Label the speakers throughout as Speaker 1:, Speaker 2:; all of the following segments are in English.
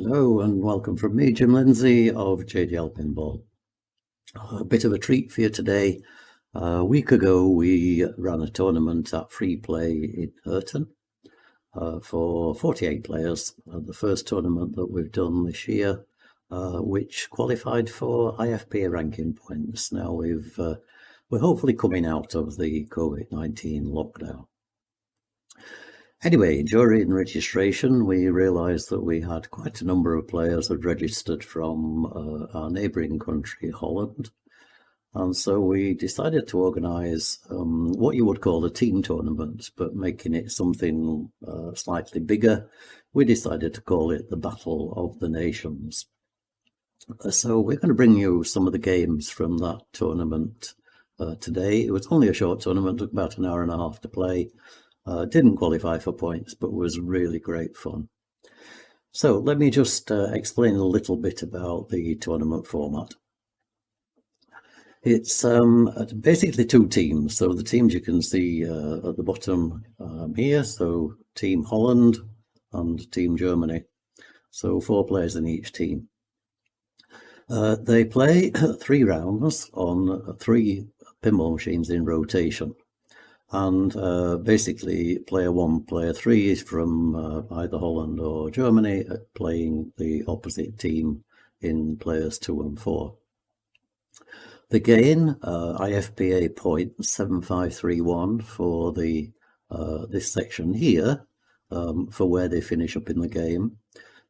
Speaker 1: Hello and welcome from me, Jim Lindsay of JDL Pinball. A bit of a treat for you today. A week ago we ran a tournament at FreePlay in Herten for 48 players. The first tournament that we've done this year, which qualified for IFPA ranking points. Now we're hopefully coming out of the COVID-19 lockdown. Anyway, during registration, we realised that we had quite a number of players had registered from our neighbouring country, Holland. And so we decided to organise what you would call a team tournament, but making it something slightly bigger. We decided to call it the Battle of the Nations. So we're going to bring you some of the games from that tournament today. It was only a short tournament, took about an hour and a half to play. Didn't qualify for points, but was really great fun. So let me just explain a little bit about the tournament format. It's basically two teams. So the teams you can see at the bottom here, so Team Holland and Team Germany. So 4 players in each team. They play 3 rounds on 3 pinball machines in rotation. And basically player 1, player 3 is from either Holland or Germany playing the opposite team in players 2 and 4. The gain, IFPA point 7531 for the this section here, for where they finish up in the game.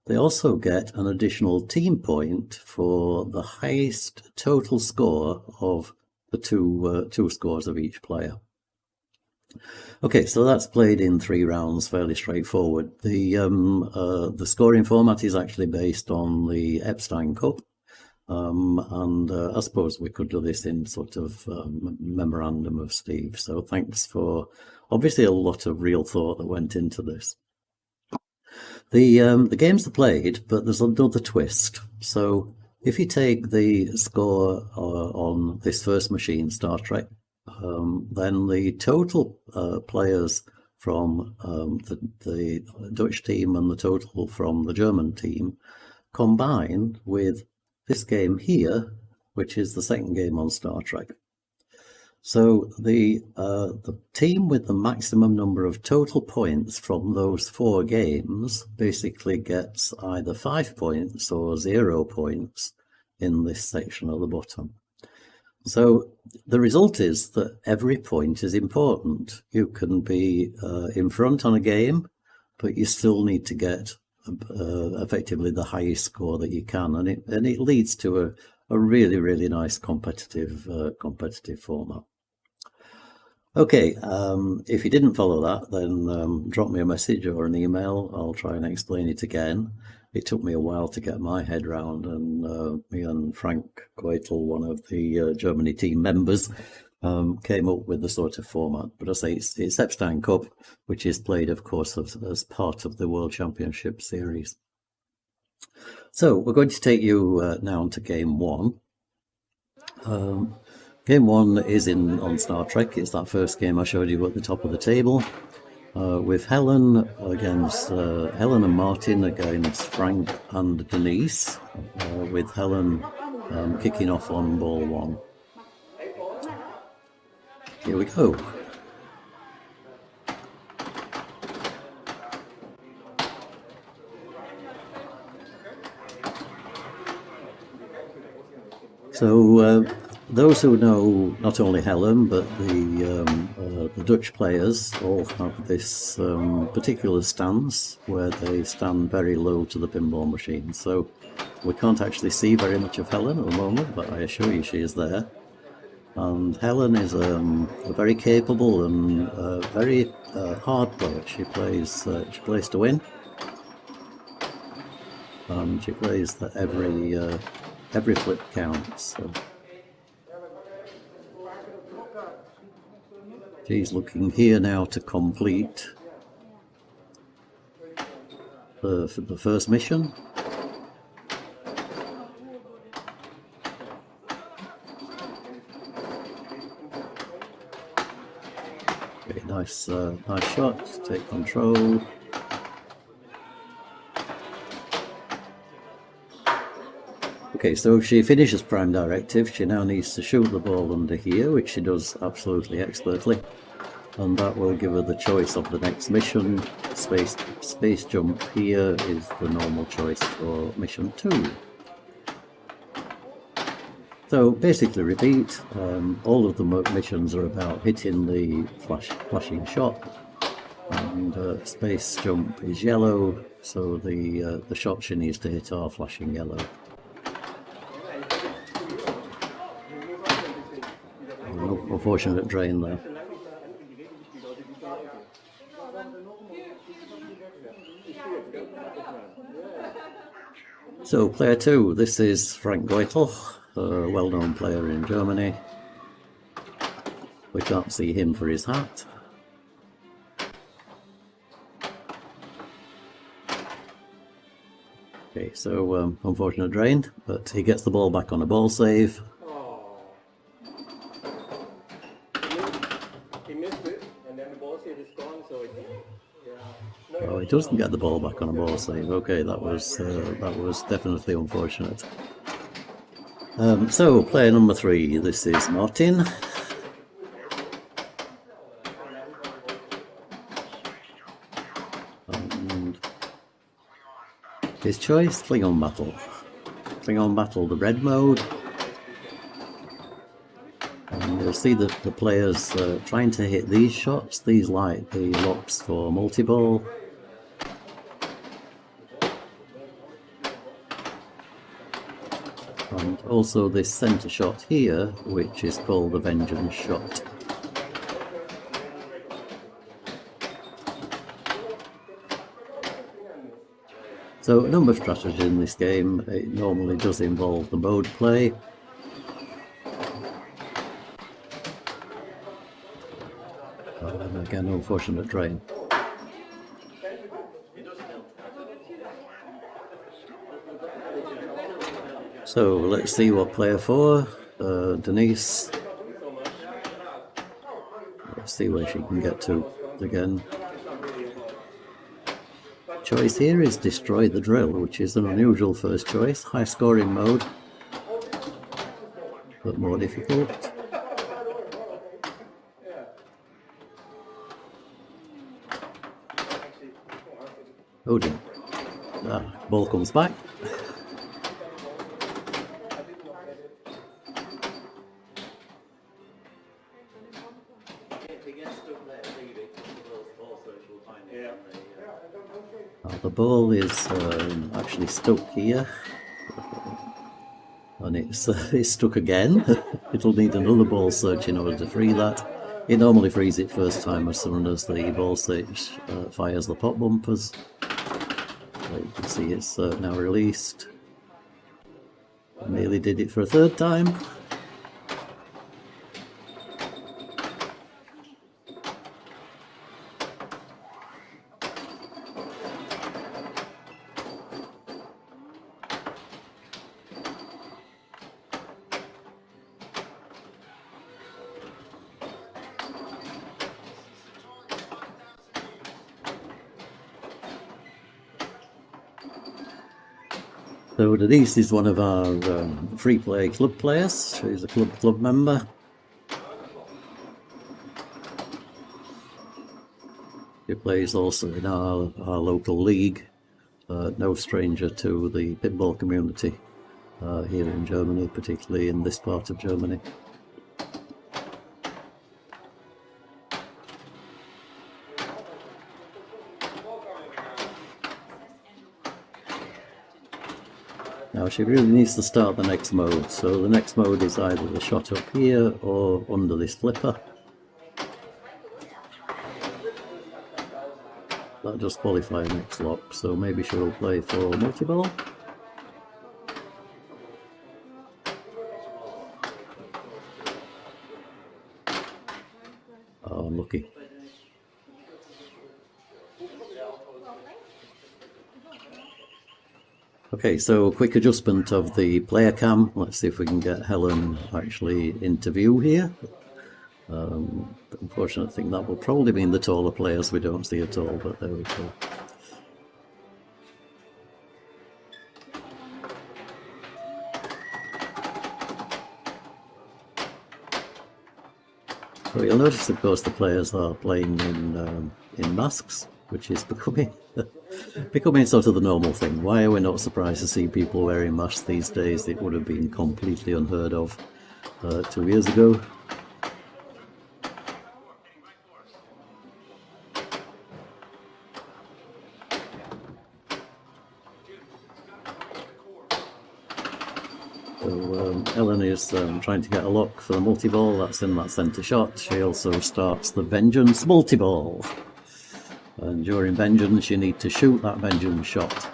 Speaker 1: They also get an additional team point for the highest total score of the two scores of each player. Okay, so that's played in 3 rounds, fairly straightforward. The scoring format is actually based on the Epstein Cup, and I suppose we could do this in sort of memorandum of Steve. So thanks for obviously a lot of real thought that went into this. The games are played, but there's another twist. So if you take the score on this first machine, Star Trek, then the total players from the Dutch team and the total from the German team combine with this game here, which is the second game on Star Trek. So the team with the maximum number of total points from those 4 games basically gets either 5 points or 0 points in this section at the bottom. So the result is that every point is important. You can be in front on a game, but you still need to get effectively the highest score that you can, and it leads to a really, really nice competitive format. Okay, if you didn't follow that, then drop me a message or an email. I'll try and explain it again. It took me a while to get my head round, and me and Frank Goeltl, one of the Germany team members, came up with the sort of format. But I say it's Epstein Cup, which is played, of course, as part of the World Championship series. So we're going to take you now to Game 1. Game 1 is on Star Trek. It's that first game I showed you at the top of the table. With Helen against Helen and Martin against Frank and Denise, with Helen kicking off on ball 1. Here we go. So those who know not only Helen, but the Dutch players all have this particular stance where they stand very low to the pinball machine. So we can't actually see very much of Helen at the moment, but I assure you she is there. And Helen is a very capable and very hard player. She plays to win, and she plays that every flip counts. So she's looking here now to complete the first mission. Okay, nice shot. Take control. Okay, so if she finishes Prime Directive, she now needs to shoot the ball under here, which she does absolutely expertly. And that will give her the choice of the next mission. Space jump here is the normal choice for mission 2. So basically repeat, all of the missions are about hitting the flashing shot, and space jump is yellow, so the shot she needs to hit are flashing yellow. Unfortunate drain there. So player 2, this is Frank Goeltl, a well-known player in Germany. We can't see him for his hat. Okay, so unfortunate drain, but he gets the ball back on a ball save.
Speaker 2: He missed it, and then the ball save is gone, so
Speaker 1: Oh, he doesn't get the ball back on a ball save. Okay, that was definitely unfortunate. So player number 3, this is Martin. And his choice, Klingon Battle. Klingon Battle, the red mode. And you'll see that the players trying to hit these shots. These light the locks for multi-ball. And also this centre shot here, which is called the Vengeance shot. So a number of strategies in this game. It normally does involve the mode play. And again, unfortunate drain. So let's see what player 4, Denise. Let's see where she can get to again. Choice here is Destroy the Drill, which is an unusual first choice. High scoring mode, but more difficult. Oh dear. Ball comes back. The ball is actually stuck here, and it's stuck again. It'll need another ball search in order to free that. It normally frees it first time as soon as the ball search fires the pop bumpers. So you can see it's now released. I nearly did it for a third time. So Denise is one of our free play club players. She's a club member. She plays also in our local league. No stranger to the pinball community here in Germany, particularly in this part of Germany. Now she really needs to start the next mode, so the next mode is either the shot up here or under this flipper. That does qualify next lock, so maybe she will play for multi-ball. Oh, unlucky. Okay, so quick adjustment of the player cam. Let's see if we can get Helen actually into view here. The unfortunate thing, that will probably mean the taller players we don't see at all, but there we go. So you'll notice, of course, the players are playing in masks, which is becoming sort of the normal thing. Why are we not surprised to see people wearing masks these days? It would have been completely unheard of 2 years ago. So Helen is trying to get a lock for the multi-ball. That's in that centre shot. She also starts the Vengeance multi-ball. And during Vengeance, you need to shoot that Vengeance shot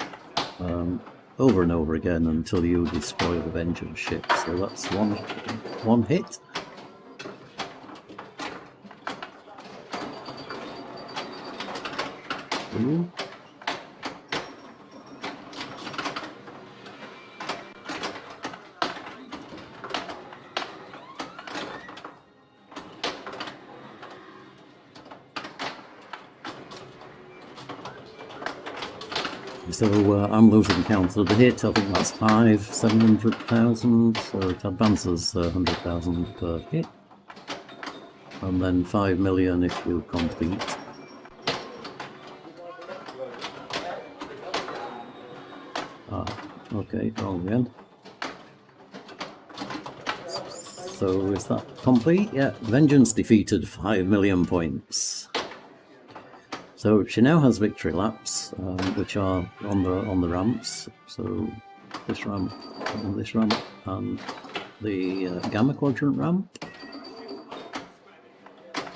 Speaker 1: over and over again until you destroy the Vengeance ship. So that's one hit. Ooh. So I'm losing count of the hit. I think that's 700,000. So it advances 100,000 per hit, and then 5 million if you complete. Okay, wrong again. So is that complete? Yeah, Vengeance defeated, 5 million points. So she now has victory laps, which are on the ramps. So this ramp, and this ramp, and the Gamma Quadrant ramp.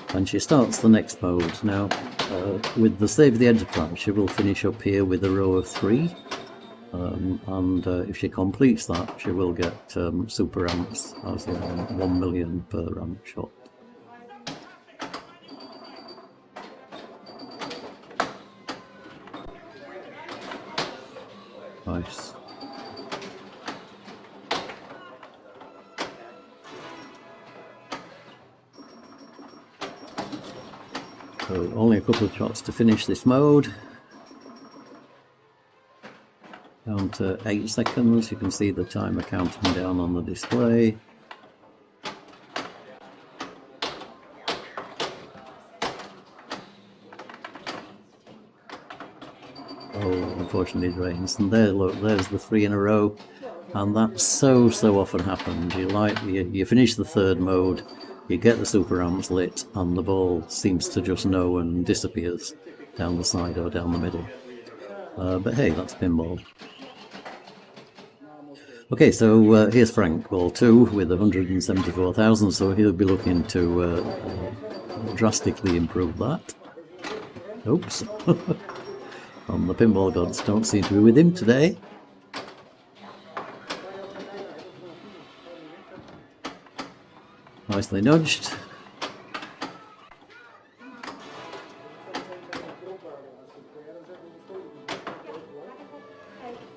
Speaker 1: And she starts the next mode. Now, with the Save the Enterprise, she will finish up here with a row of 3. And if she completes that, she will get super ramps, as in 1 million per ramp shot. Nice. So only a couple of shots to finish this mode. Down to 8 seconds. You can see the timer counting down on the display. Oh, unfortunately it rains. And there, look, there's the 3 in a row. And that so often happens. You finish the third mode, you get the super ramps lit, and the ball seems to just know and disappears down the side or down the middle. But hey, that's pinball. Okay, so here's Frank, ball 2 with 174,000, so he'll be looking to drastically improve that. Oops. And the pinball gods don't seem to be with him today. Nicely nudged.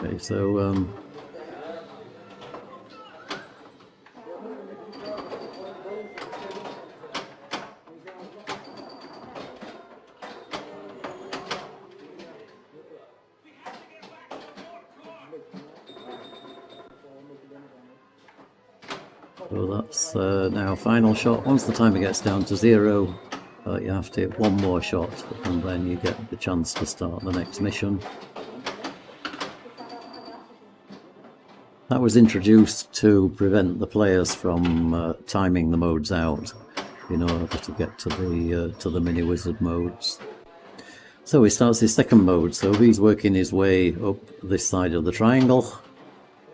Speaker 1: Okay, so that's now final shot. Once the timer gets down to 0, you have to hit one more shot, and then you get the chance to start the next mission. That was introduced to prevent the players from timing the modes out in order to get to the mini wizard modes. So he starts his second mode. So he's working his way up this side of the triangle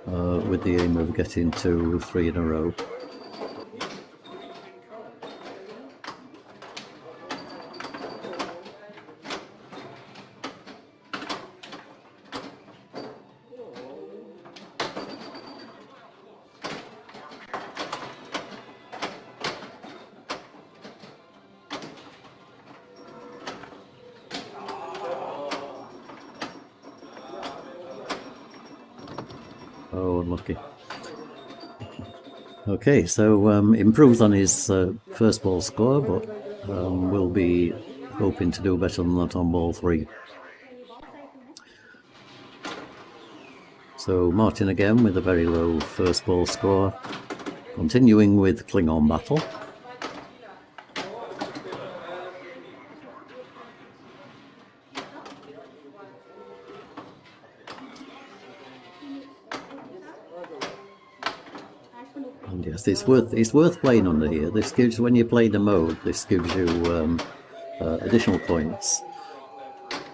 Speaker 1: with the aim of getting to 3 in a row. Oh, unlucky. Okay, so improves on his first ball score, but will be hoping to do better than that on ball 3. So Martin again with a very low first ball score, continuing with Klingon battle. Yes, it's worth playing under here. This gives, when you play the mode, this gives you additional points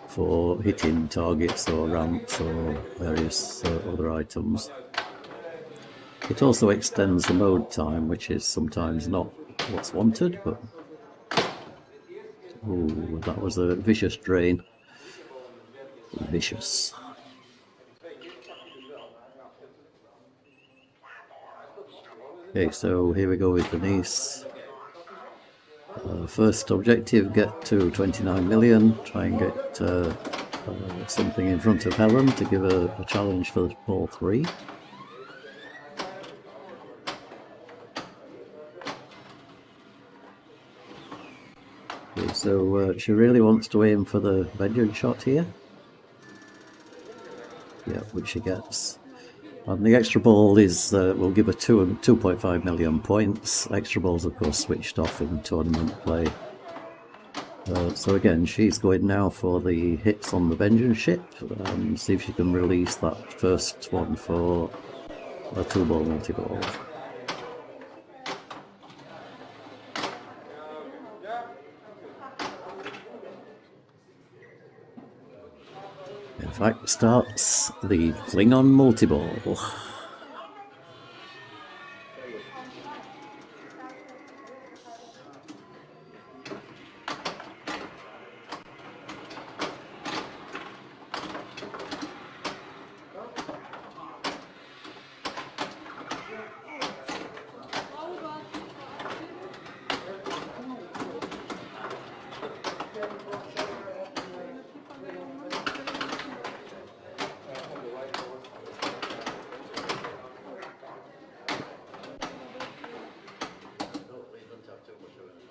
Speaker 1: for hitting targets or ramps or various other items. It also extends the mode time, which is sometimes not what's wanted, but ooh, that was a vicious drain. Vicious. Okay, so here we go with Denise. First objective, get to 29 million. Try and get something in front of Helen to give her a challenge for ball 3. Okay, so she really wants to aim for the vengeance shot here. Yeah, which she gets. And the extra ball is will give her 2.5 million points. Extra balls, of course, switched off in tournament play. So again, she's going now for the hits on the vengeance ship, and see if she can release that first one for a 2-ball multi-ball. In fact, starts the Klingon multi-ball.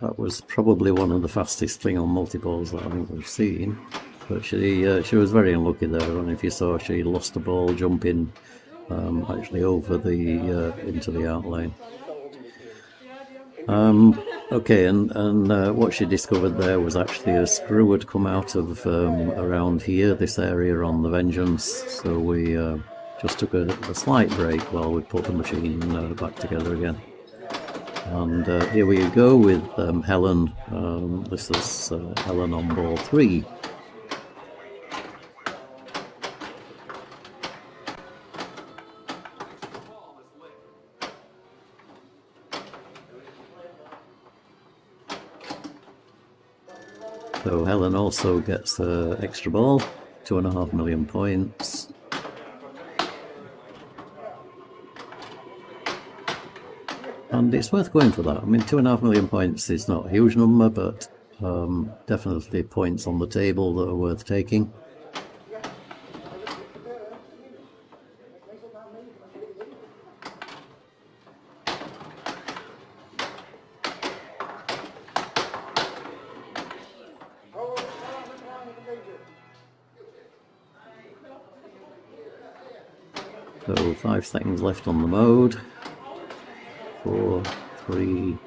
Speaker 1: That was probably one of the fastest Klingon multi-balls that I think we've seen. But she was very unlucky there, and if you saw, she lost the ball jumping actually over the into the out lane. Okay, and what she discovered there was actually a screw had come out of around here, this area on the Vengeance, so we just took a slight break while we put the machine back together again. And here we go with Helen. This is Helen on ball 3. So Helen also gets the extra ball, 2.5 million points. And it's worth going for that. I mean, 2.5 million points is not a huge number, but definitely points on the table that are worth taking. So 5 seconds left on the mode. 4, 3.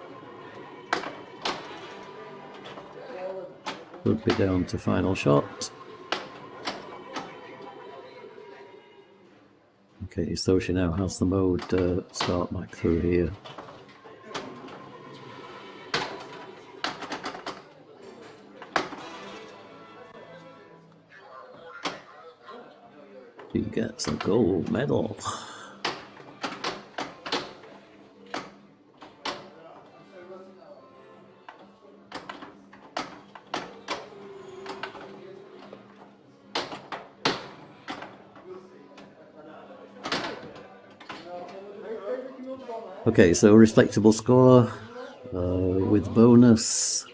Speaker 1: Could be down to final shot. Okay, so she now has the mode start back through here. She gets a gold medal. Okay, so respectable score with bonus.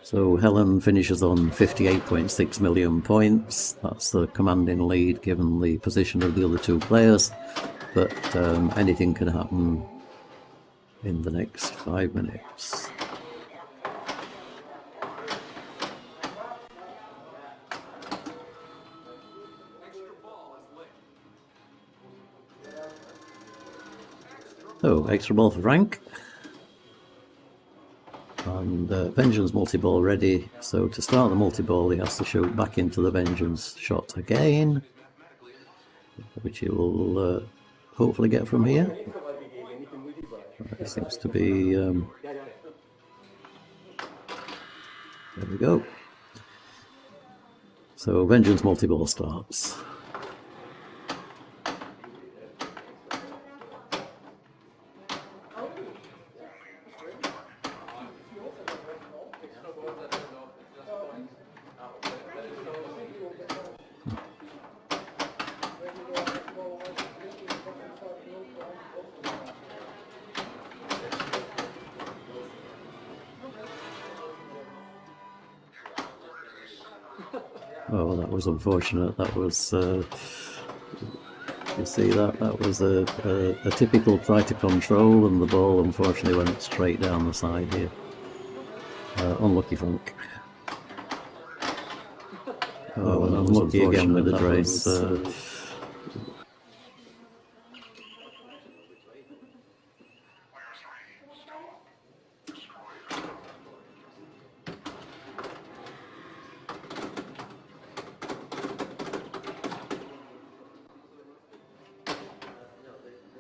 Speaker 1: So Helen finishes on 58.6 million points. That's the commanding lead given the position of the other 2 players. But anything can happen in the next 5 minutes. So, extra ball for Frank. And Vengeance multi-ball ready. So to start the multi-ball, he has to shoot back into the Vengeance shot again, which he will hopefully get from here. It seems to be... there we go. So Vengeance multi-ball starts. Oh, that was unfortunate. That was, you see that was a typical try to control, and the ball unfortunately went straight down the side here. Unlucky Frank. Oh, and unlucky again with the drains.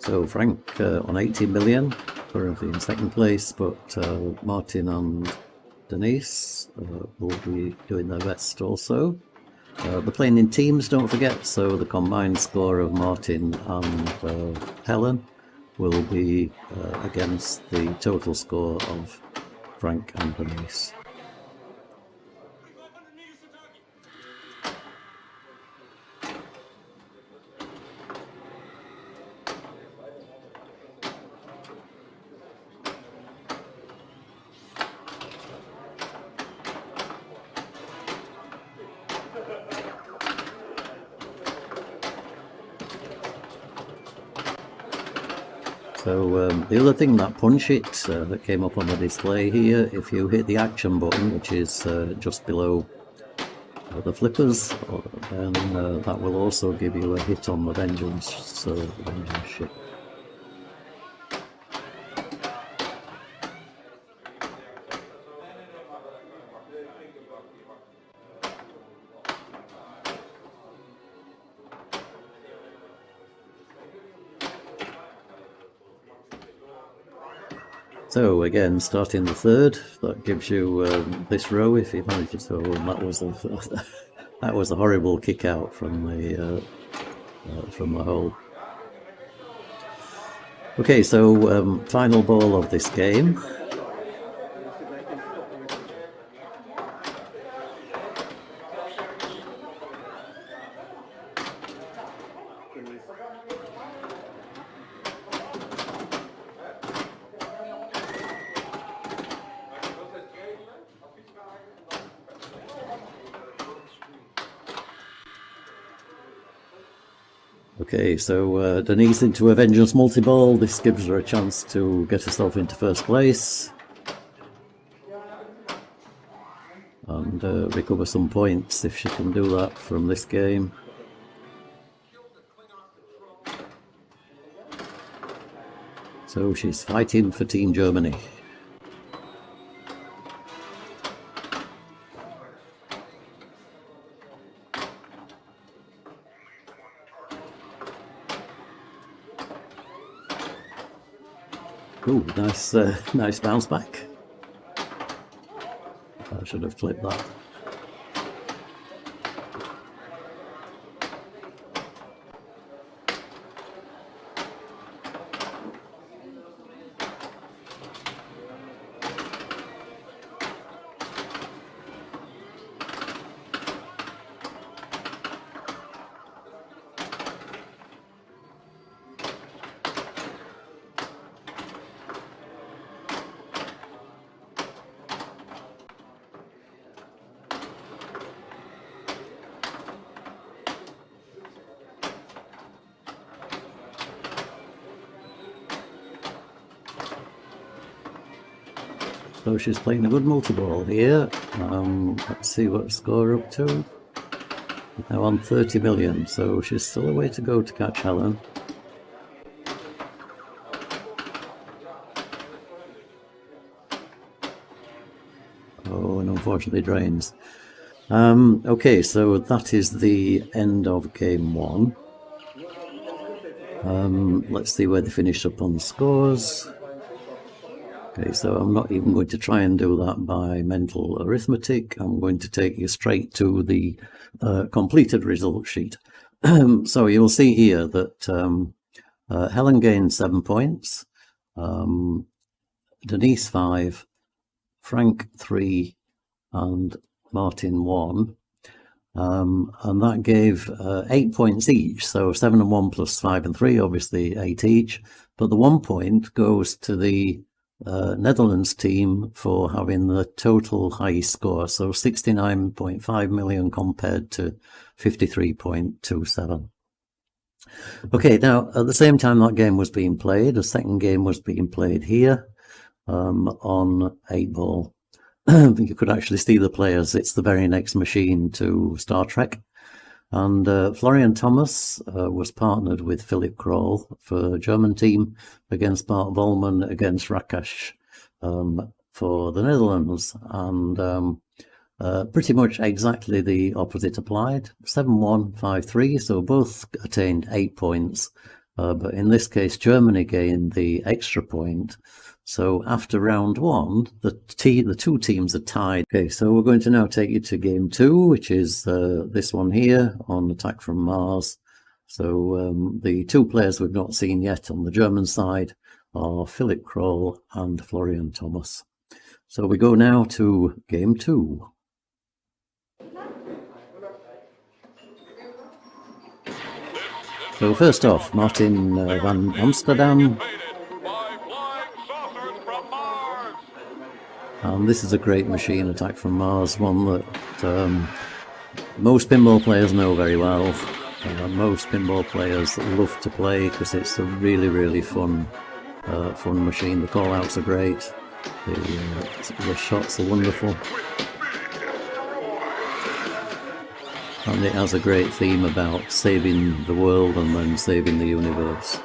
Speaker 1: So Frank on 18 million, currently in second place, but Martin and Denise will be doing their best also. They're playing in teams, don't forget, so the combined score of Martin and Helen will be against the total score of Frank and Denise. So the other thing, that punch hit that came up on the display here, if you hit the action button, which is just below the flippers, then that will also give you a hit on the Vengeance, the Vengeance ship. So again, starting the third, that gives you this row if you manage to. So that was a horrible kick out from the hole. Okay, so final ball of this game. Okay, so Denise into a Vengeance multi-ball. This gives her a chance to get herself into first place and recover some points if she can do that from this game. So she's fighting for Team Germany. Ooh, nice bounce back. I should have flipped that. So she's playing a good multi-ball here. Let's see what score up to. Now on 30 million, so she's still a way to go to catch Helen. Oh, and unfortunately drains. Okay, so that is the end of game one. Let's see where they finished up on the scores. Okay, so I'm not even going to try and do that by mental arithmetic. I'm going to take you straight to the completed result sheet. So you'll see here that Helen gained 7 points, Denise 5, Frank 3, and Martin 1. And that gave 8 points each, so 7 and 1 plus 5 and 3, obviously 8 each. But the 1 point goes to the Netherlands team for having the total highest score, so 69.5 million compared to 53.27. Okay, now at the same time that game was being played, a second game was being played here on 8-ball. You could actually see the players. It's the very next machine to Star Trek. And Florian Thomas was partnered with Philippe Craul for German team against Bart Volman against Rakesh for the Netherlands. And pretty much exactly the opposite applied. 7-1, 5-3, so both attained 8 points. But in this case, Germany gained the extra point. So after round 1, the two teams are tied. Okay, so we're going to now take you to game 2, which is this one here on Attack from Mars. So the two players we've not seen yet on the German side are Philippe Craul and Florian Thomas. So we go now to game 2. So first off, Martijn Van Amsterdam. And this is a great machine, Attack from Mars, one that most pinball players know very well. Most pinball players love to play because it's a really, really fun machine. The call-outs are great, the shots are wonderful, and it has a great theme about saving the world and then saving the universe,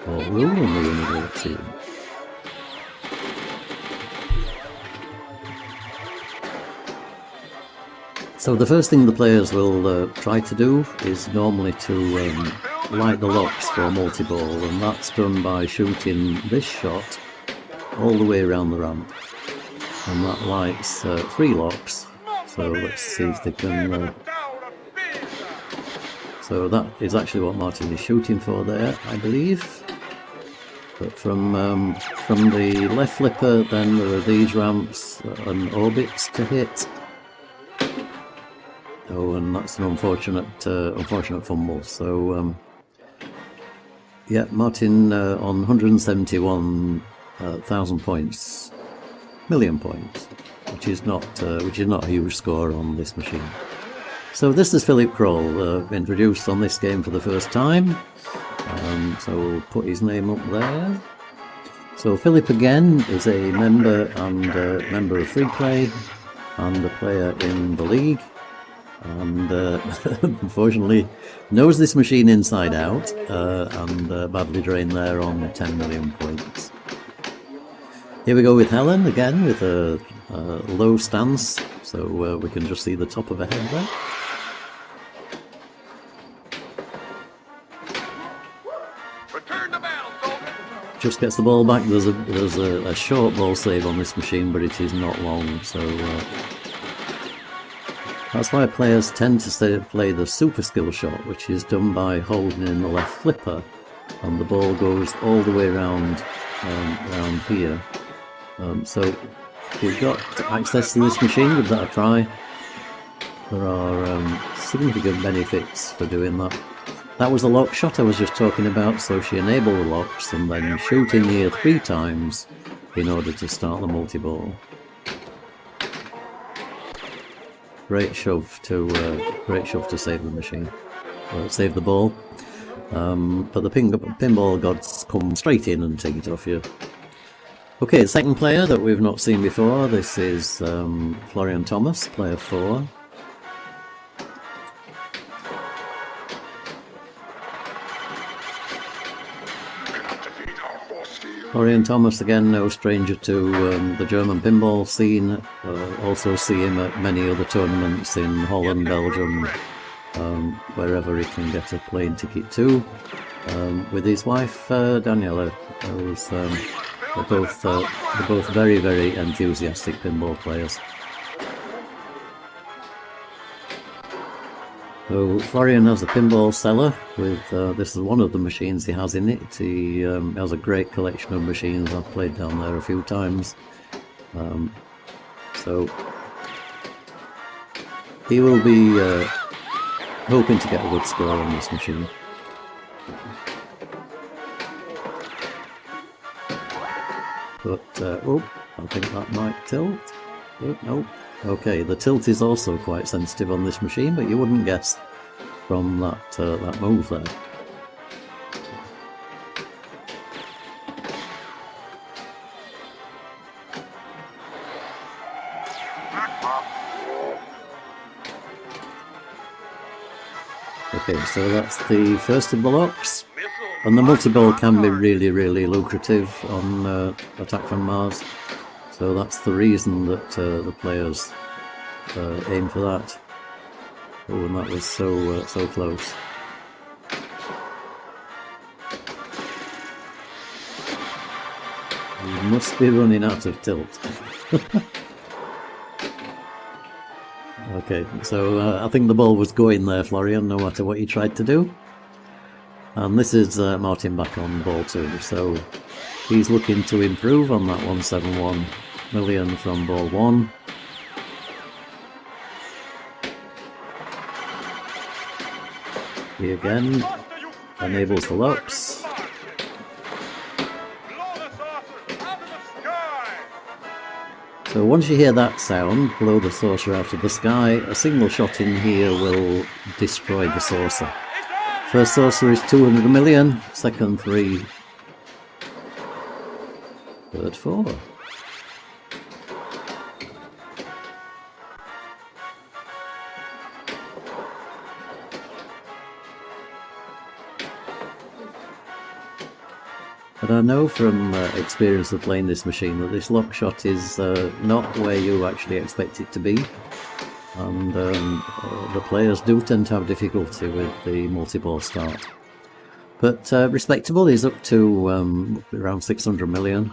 Speaker 1: or ruling the universe even. So the first thing the players will try to do is normally to light the locks for a multi-ball, and that's done by shooting this shot all the way around the ramp. And that lights 3 locks, so let's see if they can... So that is actually what Martin is shooting for there, I believe. But from the left flipper, then there are these ramps and orbits to hit. Oh, and that's an unfortunate fumble. So, yeah, Martin on 171,000 points, million points, which is not a huge score on this machine. So this is Philippe Craul, introduced on this game for the first time. So we'll put his name up there. So Philippe again is a member member of FreePlay and a player in the league. And unfortunately knows this machine inside out, and badly drained there on 10 million points. Here we go with Helen again with a low stance, so we can just see the top of her head there.
Speaker 3: Return the bell, soldier.
Speaker 1: Just gets the ball back. There's a short ball save on this machine, but it is not long, so that's why players tend to play the super skill shot, which is done by holding in the left flipper, and the ball goes all the way around here. So if you've got access to this machine, give that a try. There are significant benefits for doing that. That was the lock shot I was just talking about, so she enabled the locks and then shoot in here 3 times in order to start the multi-ball. Great shove to save the machine, save the ball. But the pinball gods come straight in and take it off you. Okay, the second player that we've not seen before. This is Florian Thomas, player 4. Florian Thomas, again, no stranger to the German pinball scene. Also see him at many other tournaments in Holland, Belgium, wherever he can get a plane ticket to. with his wife Daniela. They're both very, very enthusiastic pinball players. So Florian has a pinball cellar with, this is one of the machines he has in it. He has a great collection of machines. I've played down there a few times. So he will be hoping to get a good score on this machine. But, oh, I think that might tilt. Oh, no. Okay, the tilt is also quite sensitive on this machine, but you wouldn't guess from that move there. Okay, so that's the first of the locks. And the multi-ball can be really, really lucrative on Attack from Mars. So that's the reason that the players aim for that. Oh, and that was so close. You must be running out of tilt. Okay, so I think the ball was going there, Florian, no matter what you tried to do. And this is Martin back on ball 2, so he's looking to improve on that 171 million from ball 1. He again enables the locks. So once you hear that sound, blow the saucer out of the sky, a single shot in here will destroy the saucer. First saucer is 200 million, second 3, third 4. But I know from experience of playing this machine that this lock shot is not where you actually expect it to be, and the players do tend to have difficulty with the multi-ball start. But respectable, he's up to around 600 million.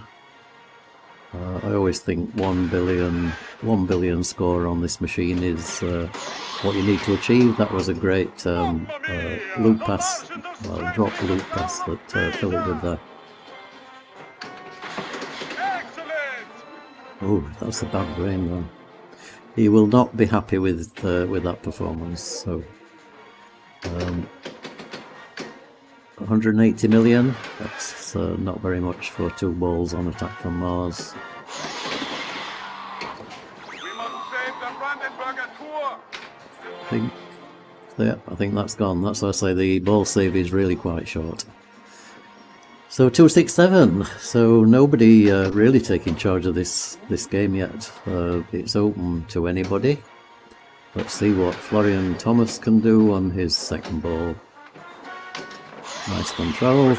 Speaker 1: I always think 1 billion score on this machine is what you need to achieve. That was a great loop pass, well, drop loop pass that Philip did there. Oh, that's a bad brain though. He will not be happy with that performance. So, 180 million. That's not very much for 2 balls on Attack from Mars. I think that's gone. That's why I say the ball save is really quite short. So 267. So nobody really taking charge of this game yet. It's open to anybody. Let's see what Florian Thomas can do on his second ball. Nice control.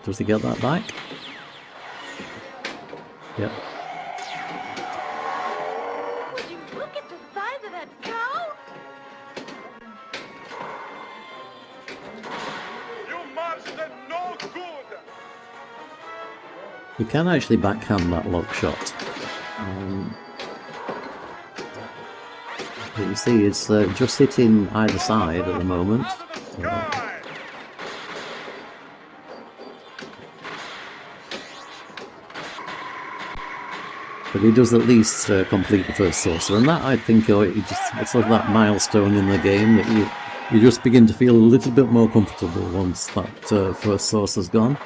Speaker 1: Does he get that back? Yep.
Speaker 4: Would you look at the size of that cow?
Speaker 1: You can actually backhand that lock shot. You see it's just hitting either side at the moment. But he does at least complete the first saucer, and that I think it's sort of that milestone in the game that you just begin to feel a little bit more comfortable once that first saucer's gone.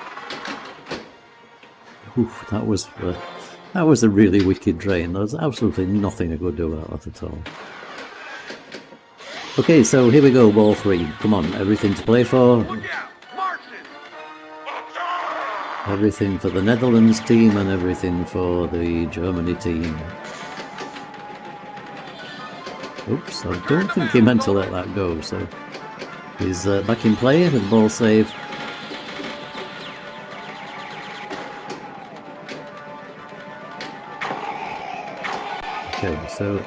Speaker 1: Oof, that was a really wicked drain. There's absolutely nothing I could do about that at all. Okay, so here we go, ball 3. Come on, everything to play for. Everything for the Netherlands team and everything for the Germany team. Oops, I don't think he meant to let that go, so he's back in play with ball save. Okay, so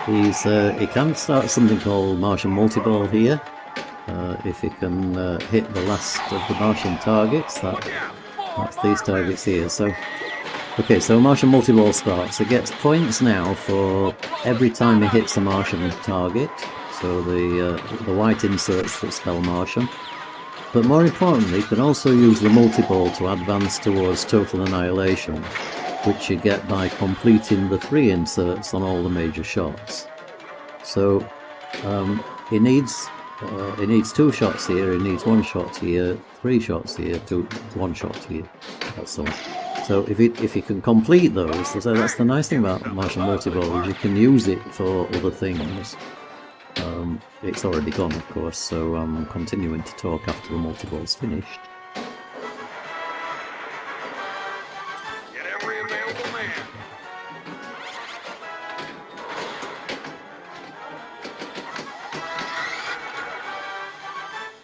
Speaker 1: he can start something called Martian multi-ball here. If he can hit the last of the Martian targets, that's these targets here. So, okay, so Martian multi-ball starts. It gets points now for every time he hits a Martian target. So the white inserts that spell Martian. But more importantly, you can also use the multi-ball to advance towards total annihilation, which you get by completing the 3 inserts on all the major shots. So he needs 2 shots here, he needs 1 shot here, 3 shots here, 1 shot here. That's all. So if you can complete those, that's the nice thing about Martian multi-ball, is you can use it for other things. It's already gone, of course, so I'm continuing to talk after the multi-ball's finished.
Speaker 3: Get every available man.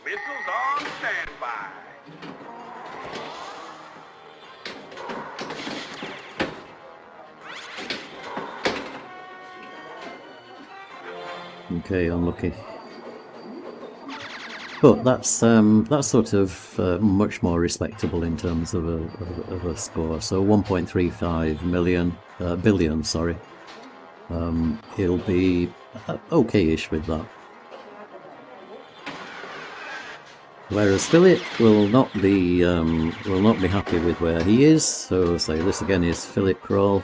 Speaker 3: Missiles on standby.
Speaker 1: Okay, unlucky. But that's sort of much more respectable in terms of a score. So 1.35 billion. Sorry. He'll be okay-ish with that. Whereas Philip will not be happy with where he is. So say this again is Philippe Craul,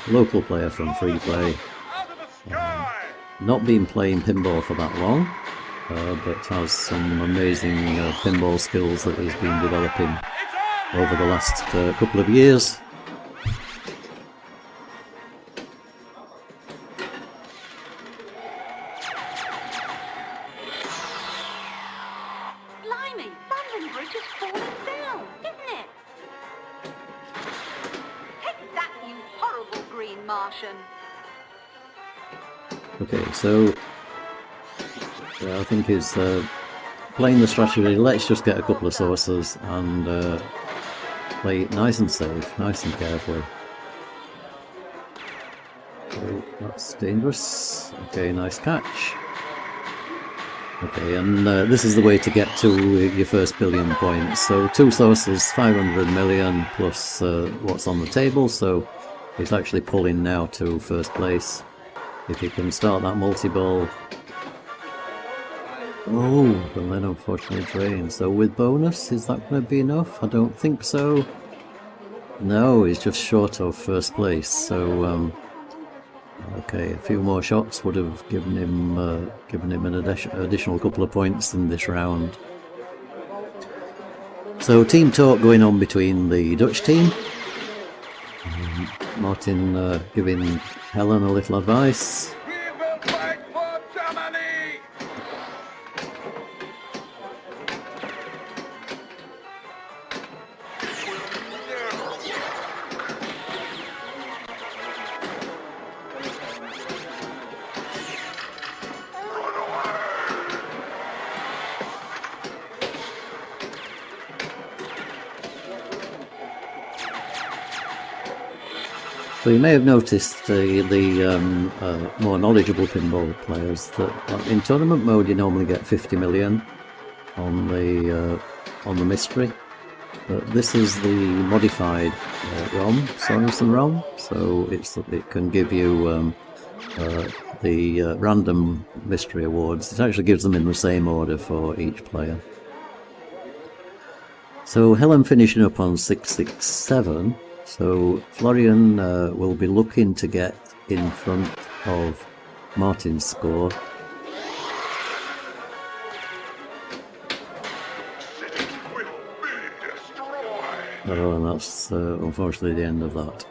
Speaker 1: local player from FreePlay. Not been playing pinball for that long, but has some amazing pinball skills that he's been developing over the last couple of years.
Speaker 4: Blimey, London Bridge is falling down, isn't it? Take that, you horrible green Martian.
Speaker 1: Okay, so I think he's playing the strategy, let's just get a couple of sources and play it nice and safe, nice and carefully. So that's dangerous. Okay, nice catch. Okay, and this is the way to get to your first billion points. So 2 sources, 500 million plus what's on the table, so he's actually pulling now to first place. If you can start that multi-ball. Oh, and then unfortunately drained. So with bonus, is that going to be enough? I don't think so. No, he's just short of first place. So, okay, a few more shots would have given him an additional couple of points in this round. So team talk going on between the Dutch team. Martin giving Helen a little advice.
Speaker 3: We will fight for Germany.
Speaker 1: So you may have noticed the more knowledgeable pinball players that in tournament mode you normally get 50 million on the mystery, but this is the modified ROM, Sorensen ROM, so it can give you the random mystery awards. It actually gives them in the same order for each player. So Helen finishing up on 667. So Florian will be looking to get in front of Martin's score. Oh, and that's unfortunately the end of that.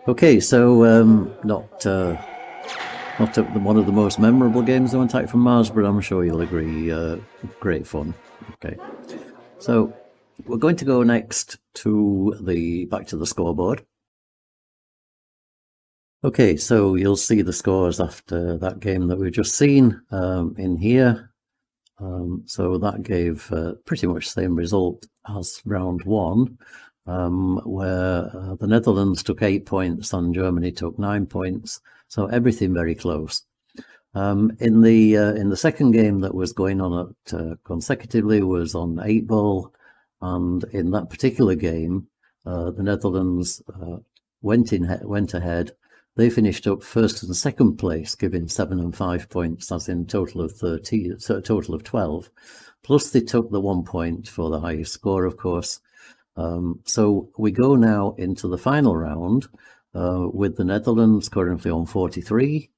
Speaker 1: Okay, so not one of the most memorable games of Attack from Mars, but I'm sure you'll agree, great fun. Okay, so we're going to go next to back to the scoreboard. Okay, so you'll see the scores after that game that we've just seen in here. So that gave pretty much the same result as round 1. where the Netherlands took 8 points and Germany took 9 points. So everything very close. In the second game that was going on at consecutively was on 8-ball, and in that particular game, the Netherlands went ahead. They finished up first and second place, giving 7 and 5 points, as in total of 13, so a total of 12. Plus, they took the 1 point for the highest score, of course. So we go now into the final round with the Netherlands currently on 43,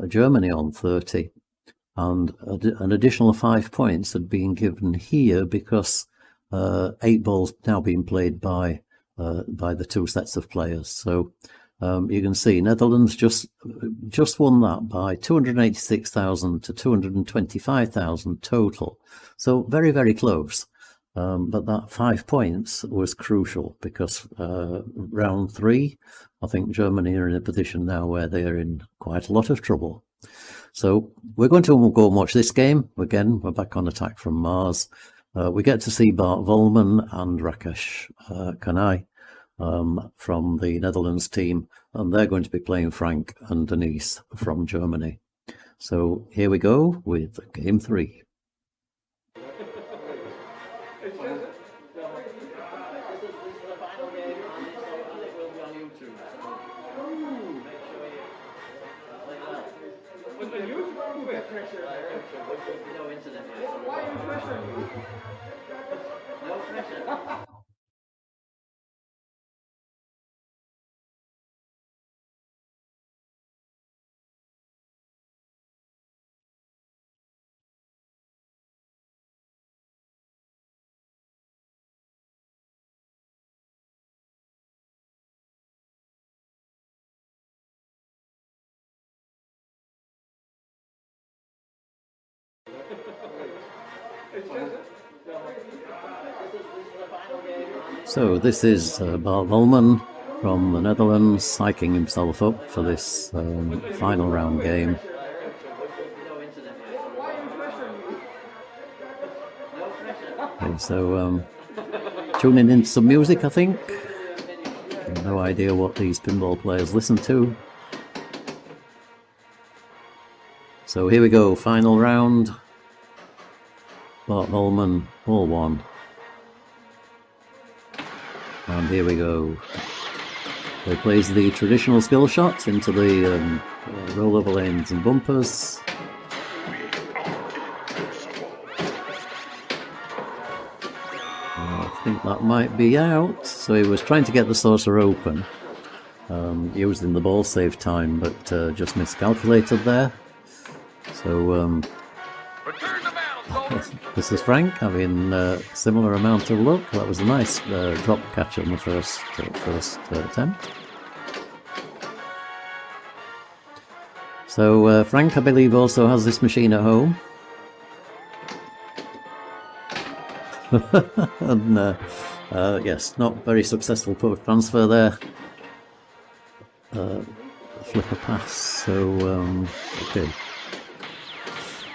Speaker 1: Germany on 30, and an additional 5 points had been given here because 8-ball's now being played by the two sets of players. So you can see Netherlands just won that by 286,000 to 225,000 total. So very, very close. But that 5 points was crucial because round 3, I think Germany are in a position now where they are in quite a lot of trouble. So we're going to go and watch this game. Again, we're back on Attack from Mars. We get to see Bart Volman and Rakesh Kanhai from the Netherlands team, and they're going to be playing Frank and Denise from Germany. So here we go with Game 3. So this is Bart Volman from the Netherlands psyching himself up for this final round game. Okay, so tuning in some music, I think. No idea what these pinball players listen to. So here we go, final round. Bart Volman, ball 1. And here we go. He plays the traditional skill shot into the rollover lanes and bumpers. I think that might be out. So he was trying to get the saucer open, using the ball save time, but just miscalculated there. So this is Frank having a similar amount of luck. That was a nice drop catch on the first attempt. So Frank, I believe, also has this machine at home. And yes, not very successful transfer there. Flipper pass. So okay.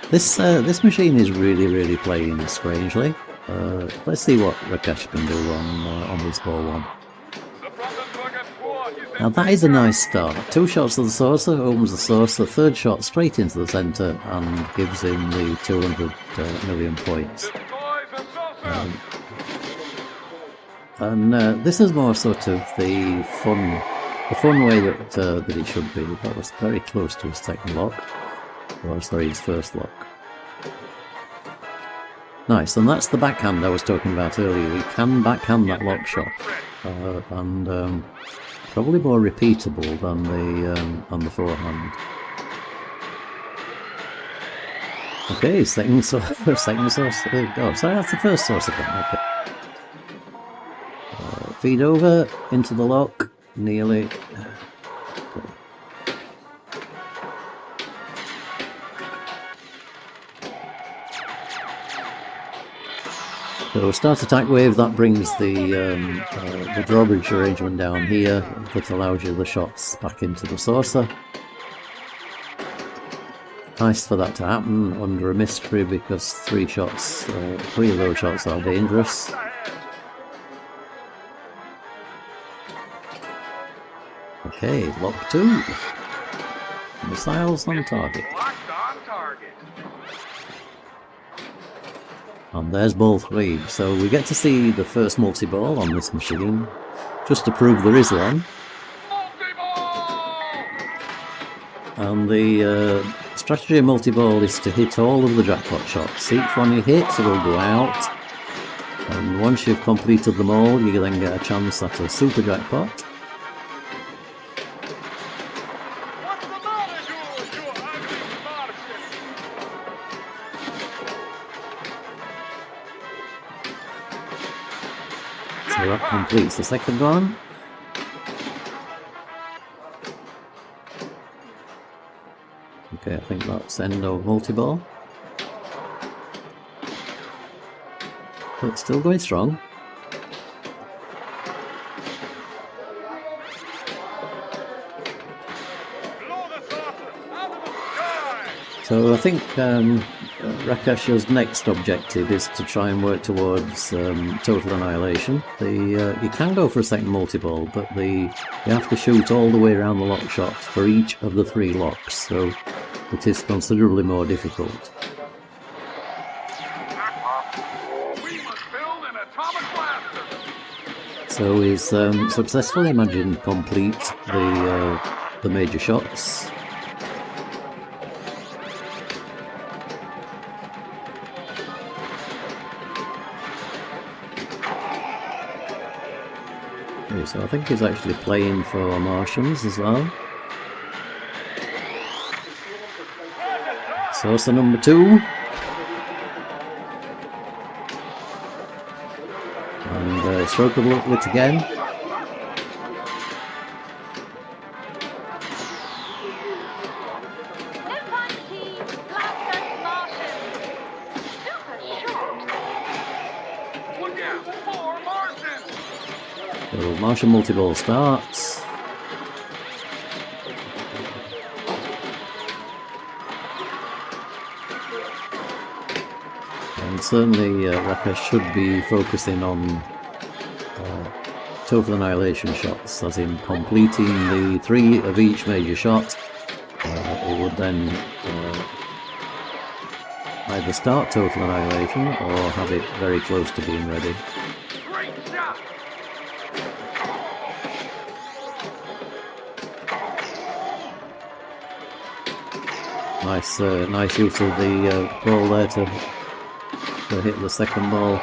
Speaker 1: This machine is really playing strangely. Let's see what Rakesh can do on this ball 1. Now that is a nice start. 2 shots of the saucer, opens the saucer, 3rd shot straight into the centre and gives him the 200 million points. And this is more sort of the fun way that it should be. That was very close to his second lock. Oh, sorry, his first lock. Nice, and that's the backhand I was talking about earlier. He can backhand that lock shot, and probably more repeatable than the forehand. Okay, second source. Oh, sorry, that's the first source again. Okay. Feed over into the lock, nearly. So start attack wave, that brings the drawbridge arrangement down here that allows you the shots back into the saucer. Nice for that to happen under a mystery because 3 of those shots are dangerous. Okay, lock 2. Missiles on target.
Speaker 3: Locked on target.
Speaker 1: And there's ball 3. So we get to see the first multi-ball on this machine, just to prove there is one.
Speaker 3: Multi-ball!
Speaker 1: And the strategy of multi-ball is to hit all of the jackpot shots. Each one you hit will go out. And once you've completed them all, you then get a chance at a super jackpot.
Speaker 3: What's the matter, you ugly Martian?
Speaker 1: So that completes the second one. Okay, I think that's end of multi-ball. But it's still going strong.
Speaker 3: Blow the saucer out of the sky!
Speaker 1: So I think Rakesh's next objective is to try and work towards total annihilation. You can go for a second multi-ball, but you have to shoot all the way around the lock shots for each of the 3 locks, so it is considerably more difficult.
Speaker 3: We must build an atomic blaster.
Speaker 1: So he's successfully managed to complete the major shots. Okay, so I think he's actually playing for Martians as well. Saucer number 2. And stroke of luck lit again.
Speaker 4: No time to tease. Blaster Martian. Super shot.
Speaker 3: Look out! More Martians!
Speaker 1: So Martian multi-ball starts. And certainly Rakesh should be focusing on total annihilation shots, as in completing the 3 of each major shot. It would then either start total annihilation or have it very close to being ready.
Speaker 3: Great shot!
Speaker 1: Nice use of the ball there to hit the second ball.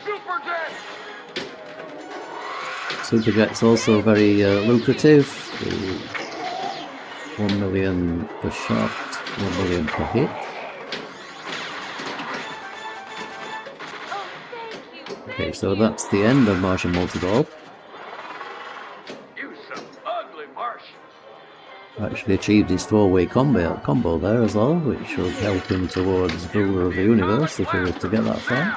Speaker 3: Super jet!
Speaker 1: Superjet's also very lucrative. 1 million per shot, 1 million per hit.
Speaker 4: Oh, thank you.
Speaker 1: Okay, so that's the end of Martian multi-ball.
Speaker 3: You some ugly Martian!
Speaker 1: Actually achieved his 4-way combo there as well, which will help him towards ruler of the universe if he was to get that far.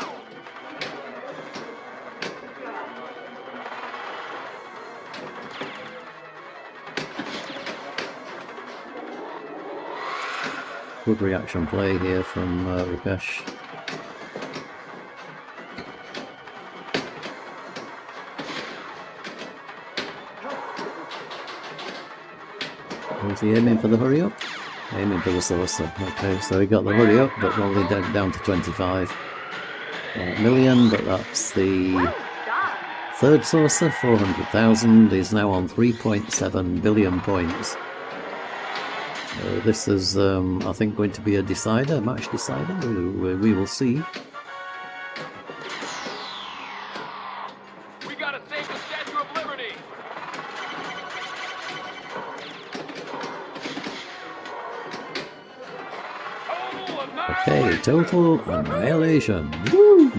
Speaker 1: Good reaction play here from Rakesh. Was he aiming for the hurry up? Aiming for the saucer. Okay, so he got the hurry up, but only down to 25 million, but that's the third saucer, 400,000. He's now on 3.7 billion points. This is, I think, going to be a decider, match decider. We will see.
Speaker 3: We gotta save the Statue of Liberty!
Speaker 1: Okay, total annihilation. Woo!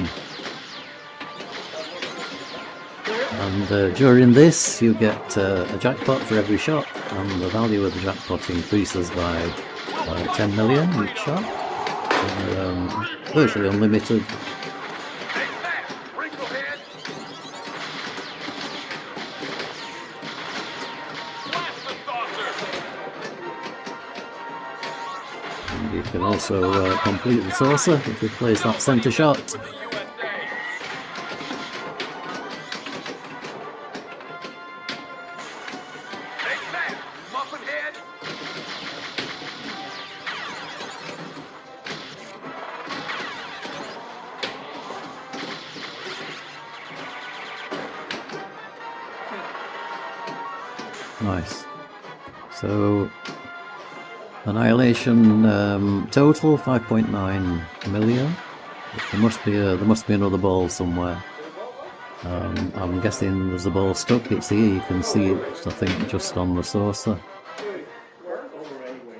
Speaker 1: And during this, you get a jackpot for every shot, and the value of the jackpot increases by 10 million each shot. Virtually unlimited.
Speaker 3: Take that, Wrinklehead! Blast the saucer!
Speaker 1: And you can also complete the saucer if you place that centre shot.
Speaker 3: The USA!
Speaker 1: Nice. So, annihilation total 5.9 million. There must be another ball somewhere. I'm guessing there's a ball stuck. It's here. You can see it. I think just on the saucer.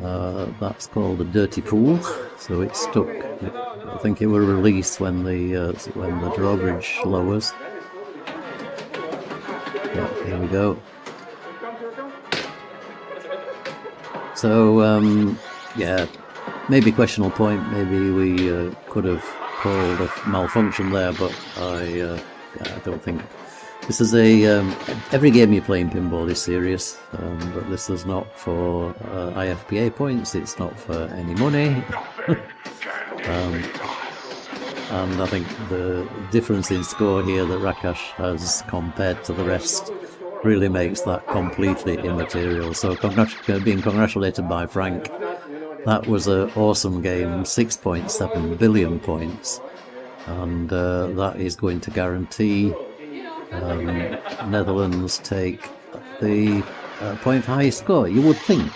Speaker 1: That's called a dirty pool. So it's stuck. I think it will release when the drawbridge lowers. Yeah, here we go. So yeah, maybe questionable point. Maybe we could have called a malfunction there, but I don't think. This is every game you play in pinball is serious, but this is not for IFPA points. It's not for any money. And I think the difference in score here that Rakesh has compared to the rest really makes that completely immaterial. So being congratulated by Frank. That was an awesome game, 6.7 billion points, and that is going to guarantee Netherlands take the point for highest score, you would think.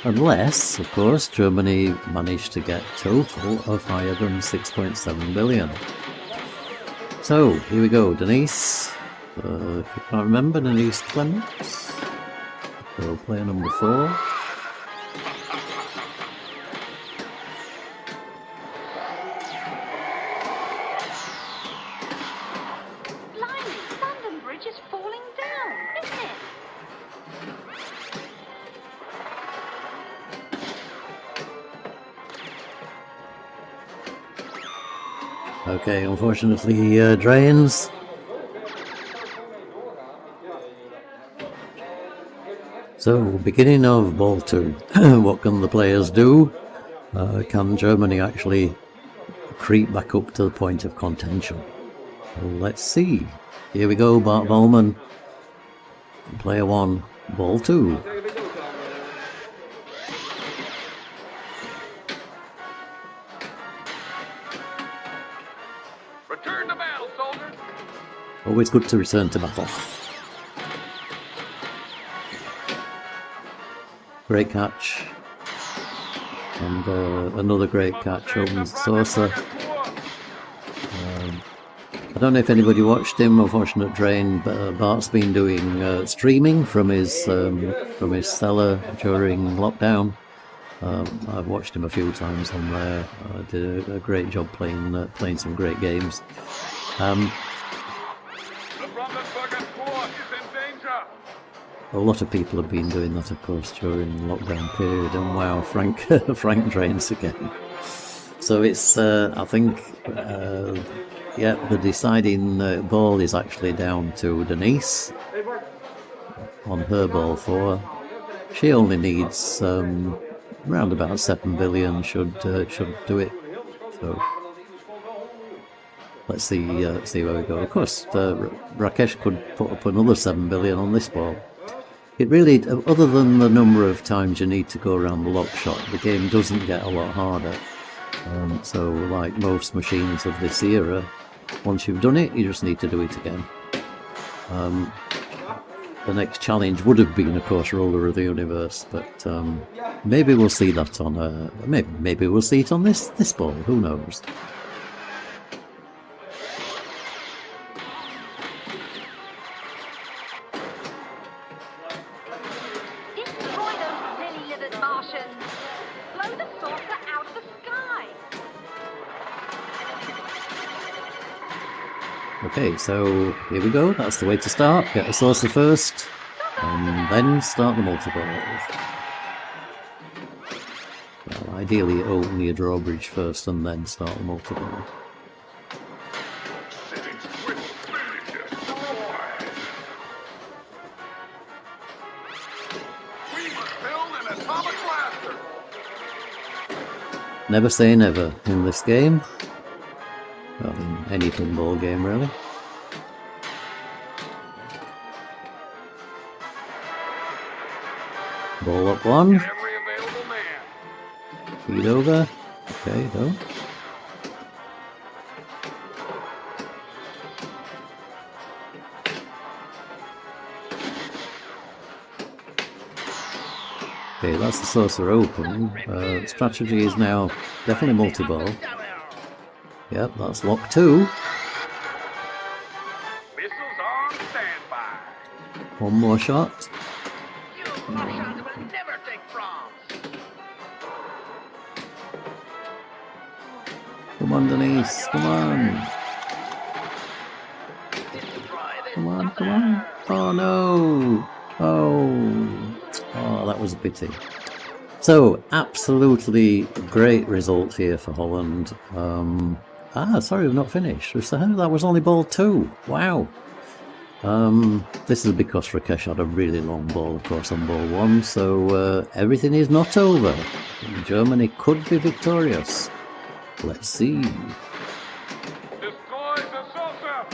Speaker 1: Unless, of course, Germany managed to get total of higher than 6.7 billion. So, here we go, Denise. If you can't remember, Denise Clemens. So, player number 4.
Speaker 4: Blimey, London Bridge is falling down, isn't it?
Speaker 1: Okay, unfortunately, drains. So, beginning of ball 2. What can the players do? Can Germany actually creep back up to the point of contention? Well, let's see. Here we go, Bart Volman. Player 1, ball 2.
Speaker 3: Return to battle, soldiers.
Speaker 1: Always good to return to battle. Great catch. And another great catch, opens the saucer. I don't know if anybody watched him, unfortunate drain, but Bart's been doing streaming from his cellar during lockdown. I've watched him a few times on there. Did a great job playing some great games. A lot of people have been doing that, of course, during the lockdown period, and wow, Frank drains again. So it's, I think, yeah, the deciding ball is actually down to Denise on her ball 4. She only needs around about 7 billion should do it. So let's see where we go. Of course, Rakesh could put up another 7 billion on this ball. It really, other than the number of times you need to go around the lock shot, the game doesn't get a lot harder. So, like most machines of this era, once you've done it, you just need to do it again. The next challenge would have been, of course, Roller of the Universe, but maybe we'll see that on maybe we'll see it on this ball. Who knows?
Speaker 4: Destroy those lily-livered Martians. Blow the saucer out of the sky.
Speaker 1: Okay, so here we go. That's the way to start. Get the saucer first, and then start the multiple. Well, ideally, open your drawbridge first, and then start the multiple.
Speaker 3: We must build an atomic blaster.
Speaker 1: Never say never in this game. Well, in any pinball game, really. Ball up 1.
Speaker 3: Every available man.
Speaker 1: Feed over. Okay, go. Okay, that's the saucer open. Strategy is now definitely multi-ball. Yep, that's lock 2.
Speaker 3: Missiles on standby.
Speaker 1: One more shot.
Speaker 5: You Russians will never take France.
Speaker 1: Come on, Denise. Come on. Come on, come on. Oh, no. Oh, that was a pity. So, absolutely great result here for Holland. Sorry, we've not finished. That was only ball 2. Wow. This is because Rakesh had a really long ball, of course, on ball 1. So, everything is not over. Germany could be victorious. Let's see.
Speaker 3: Destroy the saucer.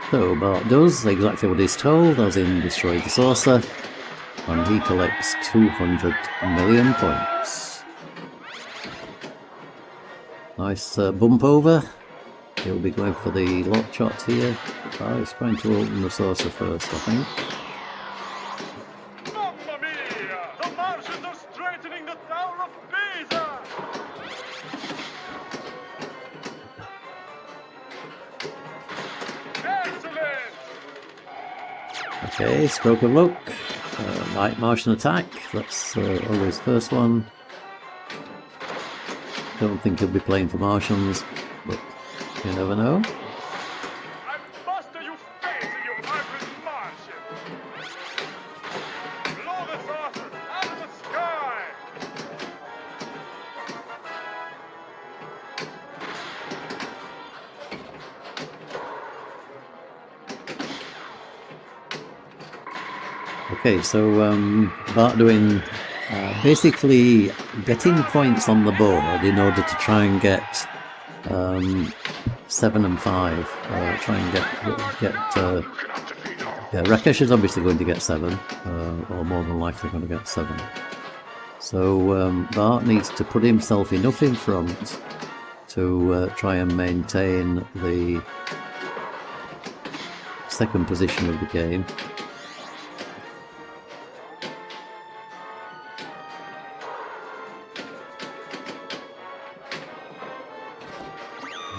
Speaker 1: So Bart does exactly what he's told, as in destroy the saucer, and he collects 200 million points. Nice bump over. He'll be going for the lock shot here. He's trying to open the saucer first, I think.
Speaker 3: Mamma mia! The Martians are straightening the Tower of Pisa! Excellent!
Speaker 1: Okay, stroke of luck. Light Martian attack. That's always first one. Don't think he'll be playing for Martians, but you never know.
Speaker 3: I'm buster you face in your hybrid Martian! Blow the saucer out of the sky!
Speaker 1: Okay, so Bart doing basically getting points on the board in order to try and get 7 and 5. Try and get yeah, Rakesh is obviously going to get 7, or more than likely going to get 7. So Bart needs to put himself enough in front to try and maintain the second position of the game.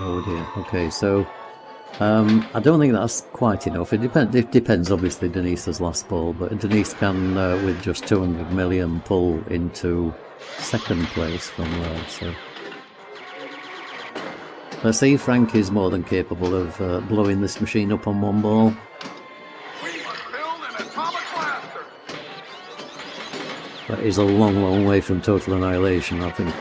Speaker 1: Oh dear. Okay, so I don't think that's quite enough. It depends, obviously, Denise's last ball, but Denise can, with just 200 million, pull into second place from there. So let's see. Frank is more than capable of blowing this machine up on one ball.
Speaker 3: We must build an atomic blaster!
Speaker 1: That is a long, long way from total annihilation. I think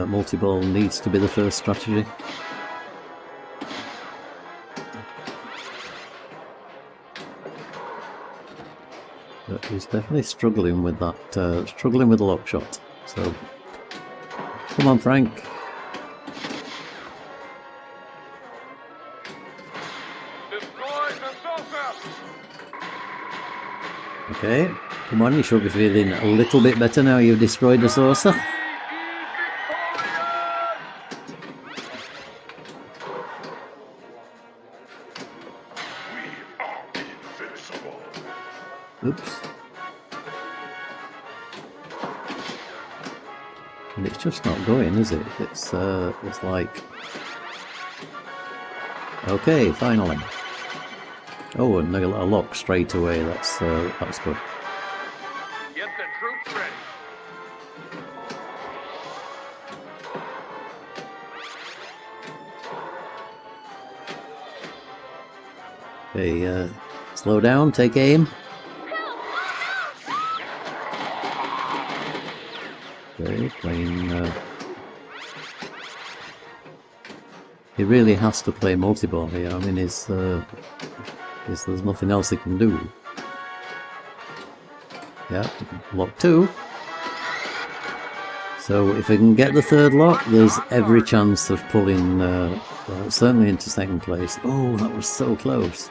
Speaker 1: multi-ball needs to be the first strategy. But he's definitely struggling with that, struggling with the lock shot. So, come on, Frank.
Speaker 3: Destroy the saucer!
Speaker 1: Okay, come on, you should be feeling a little bit better now you've destroyed the saucer. Oops. And it's just not going, is it? It's like... Okay, finally. Oh, and a lock straight away. That's good.
Speaker 3: Get the troops ready.
Speaker 1: Okay, slow down, take aim. Okay, playing... he really has to play multi-ball here. I mean, there's nothing else he can do. Yeah, lock 2. So if he can get the third lock, there's every chance of pulling certainly into second place. Oh, that was so close.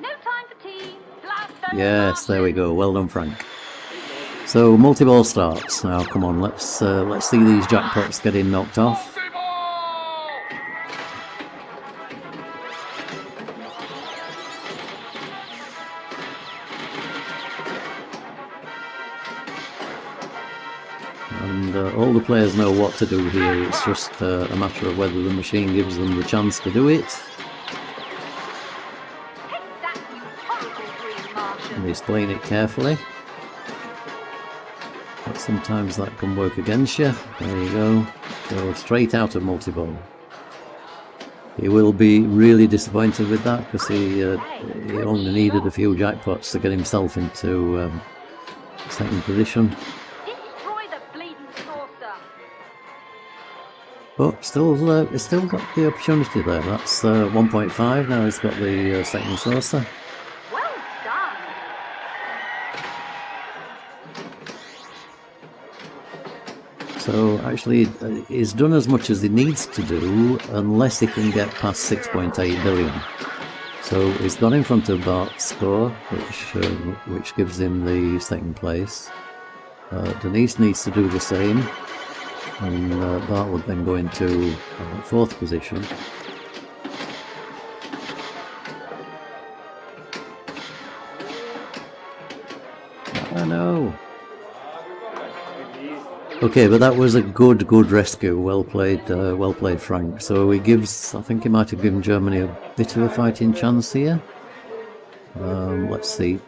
Speaker 4: No time for tea. Blast
Speaker 1: Yes, there we go. Well done, Frank. So multi-ball starts. Now, come on, let's see these jackpots getting knocked off.
Speaker 3: Multi-ball!
Speaker 1: and all the players know what to do here. It's just a matter of whether the machine gives them the chance to do it.
Speaker 4: Take that, you horrible green Martian.
Speaker 1: And explain it carefully. But sometimes that can work against you. There you go. So straight out of multi-ball. He will be really disappointed with that because he only needed a few jackpots to get himself into second position.
Speaker 4: Destroy the bleeding saucer.
Speaker 1: But he's still got the opportunity there. That's 1.5. Now he's got the second saucer.
Speaker 4: Well done.
Speaker 1: So actually, he's done as much as he needs to do, unless he can get past 6.8 billion. So he's gone in front of Bart's score, which gives him the second place. Denise needs to do the same, and Bart would then go into fourth position. I know. Okay, but that was a good rescue. Well played, Frank. So he gives, I think he might have given Germany a bit of a fighting chance here. Let's see.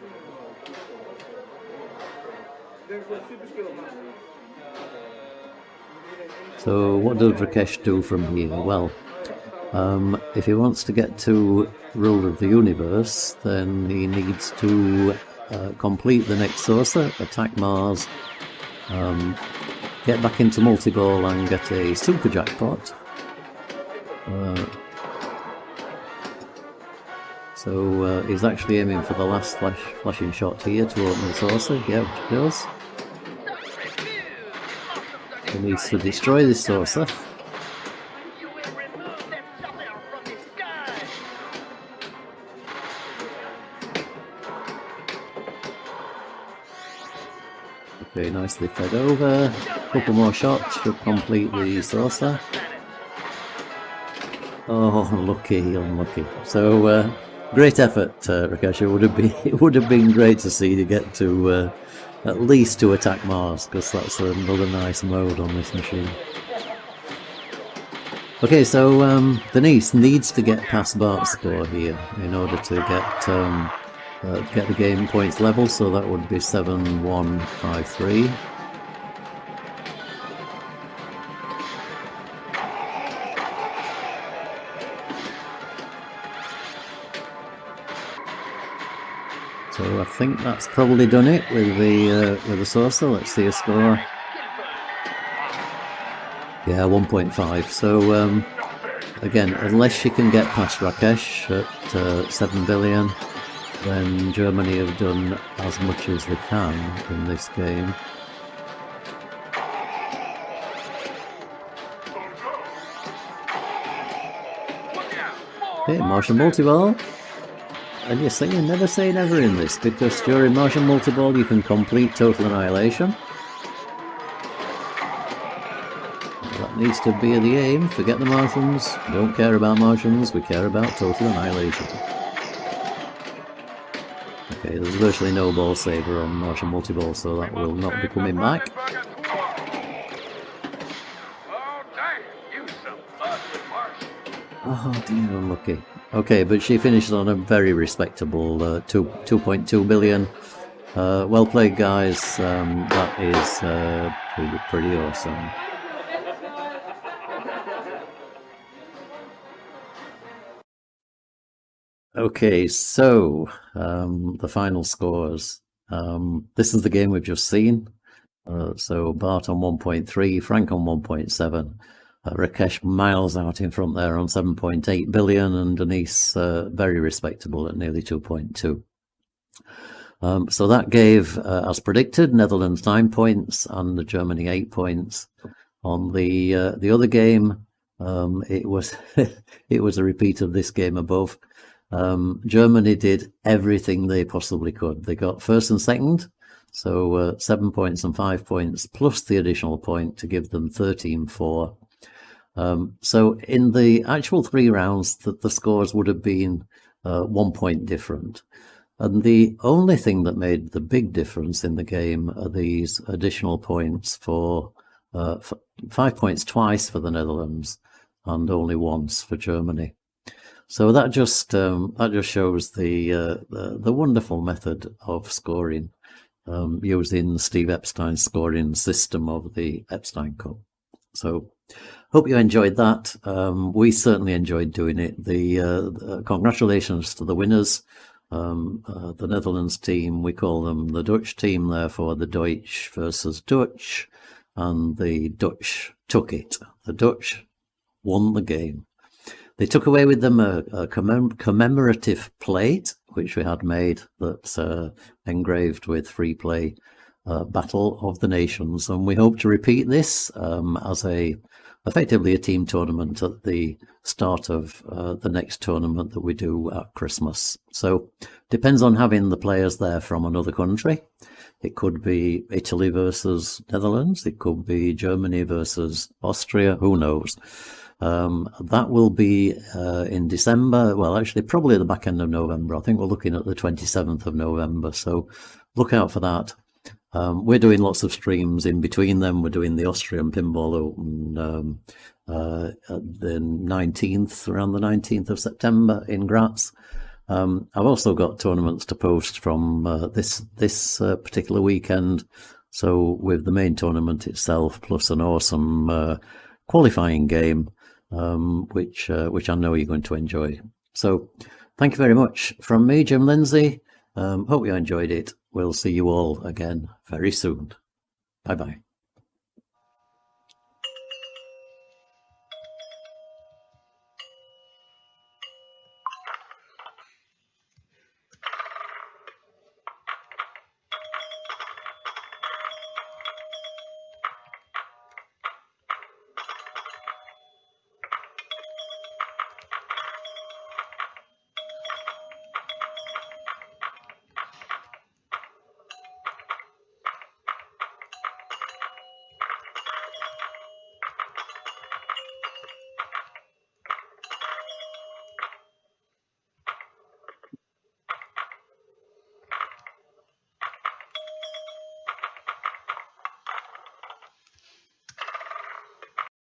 Speaker 1: So what does Rakesh do from here? Well, if he wants to get to Ruler of the Universe, then he needs to complete the next saucer, attack Mars, get back into multi-ball and get a super jackpot. So he's actually aiming for the last flashing shot here to open the saucer. Yeah, which he does. He needs to destroy this saucer.
Speaker 5: You will remove that sucker from the sky.
Speaker 1: Okay, nicely fed over. A couple more shots should complete the saucer. Oh, unlucky. So great effort, Rakesh. It would have been great to see you get to at least to attack Mars, because that's another nice mode on this machine. Okay, so Denise needs to get past Bart's score here in order to get the game points level. So that would be 7-1-5-3. So I think that's probably done it with the saucer. Let's see a score. Yeah, 1.5. So again, unless she can get past Rakesh at 7 billion, then Germany have done as much as they can in this game. Okay, Martian multi-ball. And you never say never in this, because during Martian multi-ball you can complete total annihilation. That needs to be the aim. Forget the Martians. We don't care about Martians, we care about total annihilation. Okay, there's virtually no ball saver on Martian multi-ball, so that will not be coming back. Oh dear, unlucky. Okay, but she finishes on a very respectable 2.2 billion. Well played, guys. That is pretty awesome. Okay, so the final scores. This is the game we've just seen. So Bart on 1.3, Frank on 1.7. Rakesh miles out in front there on 7.8 billion, and Denise very respectable at nearly 2.2. So that gave, as predicted, Netherlands 9 points and Germany 8 points. On the other game, it was it was a repeat of this game above. Germany did everything they possibly could. They got first and second, so 7 points and 5 points plus the additional point to give them 13-4. So in the actual 3 rounds, the scores would have been 1 point different. And the only thing that made the big difference in the game are these additional points for 5 points twice for the Netherlands and only once for Germany. So that just shows the wonderful method of scoring using Steve Epstein's scoring system of the Epstein Cup. So hope you enjoyed that. We certainly enjoyed doing it. The congratulations to the winners. The Netherlands team, we call them the Dutch team, therefore the Deutsch versus Dutch, and the Dutch took it. The Dutch won the game. They took away with them a commemorative plate, which we had made, that's engraved with FreePlay Battle of the Nations, and we hope to repeat this as effectively a team tournament at the start of the next tournament that we do at Christmas. So depends on having the players there from another country. It could be Italy versus Netherlands, it could be Germany versus Austria, who knows. That will be in December. Well, actually, probably the back end of November. I think we're looking at the 27th of November. So look out for that. We're doing lots of streams in between them. We're doing the Austrian Pinball Open at the 19th, around the 19th of September in Graz. I've also got tournaments to post from this particular weekend. So with the main tournament itself, plus an awesome qualifying game, which I know you're going to enjoy. So thank you very much from me, Jim Lindsay. Hope you enjoyed it. We'll see you all again very soon. Bye-bye.